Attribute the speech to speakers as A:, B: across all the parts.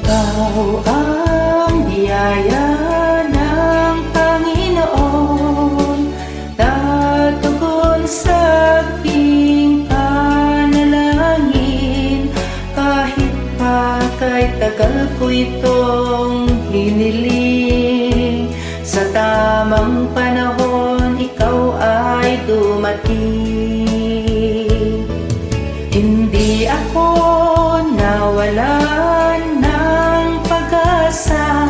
A: Ikaw ang biyaya ng Panginoon na tugon sa aking panalangin. Kahit pa kay tagal ko itong hiniling, sa tamang panahon ikaw ay dumating. Hindi ako nawalan ng pag-asa,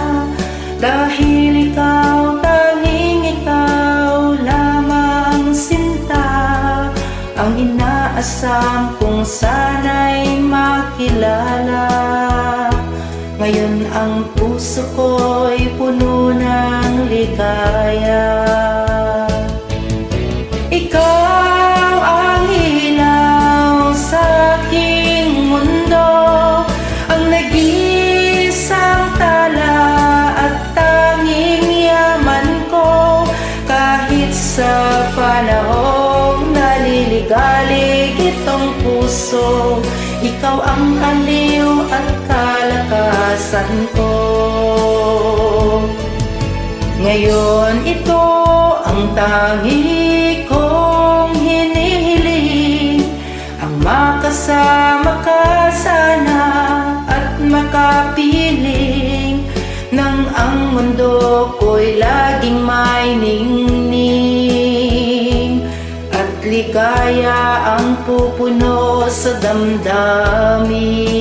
A: dahil ikaw, tanging ikaw lamang sinta ang inaasam kung sana'y makilala. Ngayon ang puso ko'y puno ng ligaya. Ikaw ang ilaw sa aking mundo, ang nag-iisang tala at tanging yaman ko. Kahit sa panahong naliligalig itong puso, ikaw ang aliw at kalakasan ko. Ngayon ito ang tangi kong hinihiling, ang makasama ka sana at makapiling, nang ang mundo ko'y laging may ningning, at ligaya ang pupuno sa damdamin.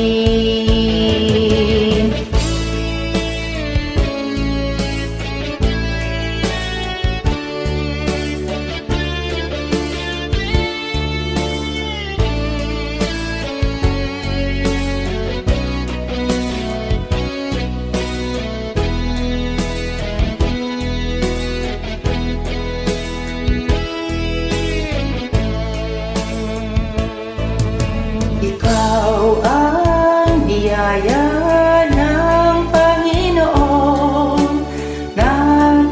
A: Ikaw ang biyaya ng Panginoon na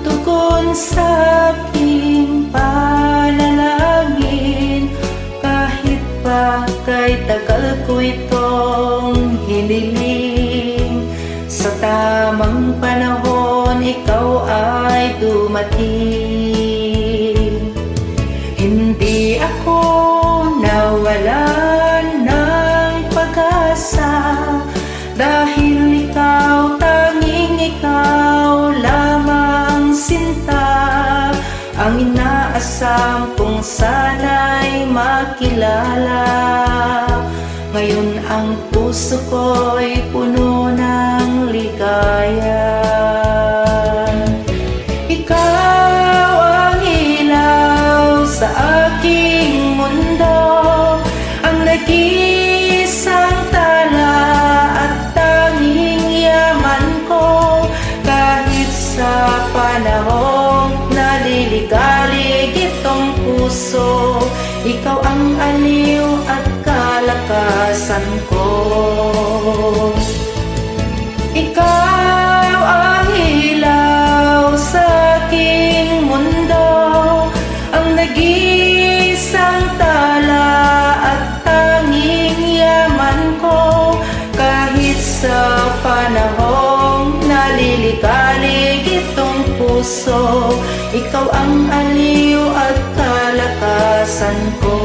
A: tugon sa aking panalangin. Kahit pa kay tagal ko itong hiniling, sa tamang panahon ikaw ay dumating. Hindi ako nawalan ng pag-asa, dahil ikaw, tanging ikaw lamang sinta ang inaasam kung sana'y makilala. Ngayon ang puso ko'y puno ng ligaya. Ikaw ang ilaw sa aking mundo, ang nag-iisang tala at tanging yaman ko. Kahit sa panahong naliligalig itong puso, ikaw ang aliw at kalakasan ko. Ikaw ang ilaw sa aking mundo, ang nag-iisang tala at tanging yaman ko. Kahit sa panahong naliligalig itong puso, ikaw ang aliw at kalakasan ko.